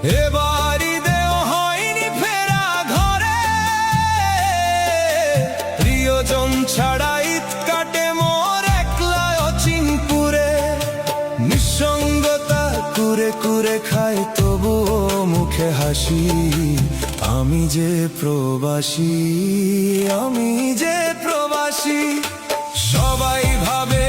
এবার ঈদেও হয়নি ফেরা ঘরে, প্রিয়জন ছাড়া ঈদ কাটে মোর একলা অচিনপুরে। নিঃসঙ্গতা কুরে কুরে খায় তবুও মুখে হাসি, আমি যে প্রবাসী, আমি যে প্রবাসী। সবাই ভাবে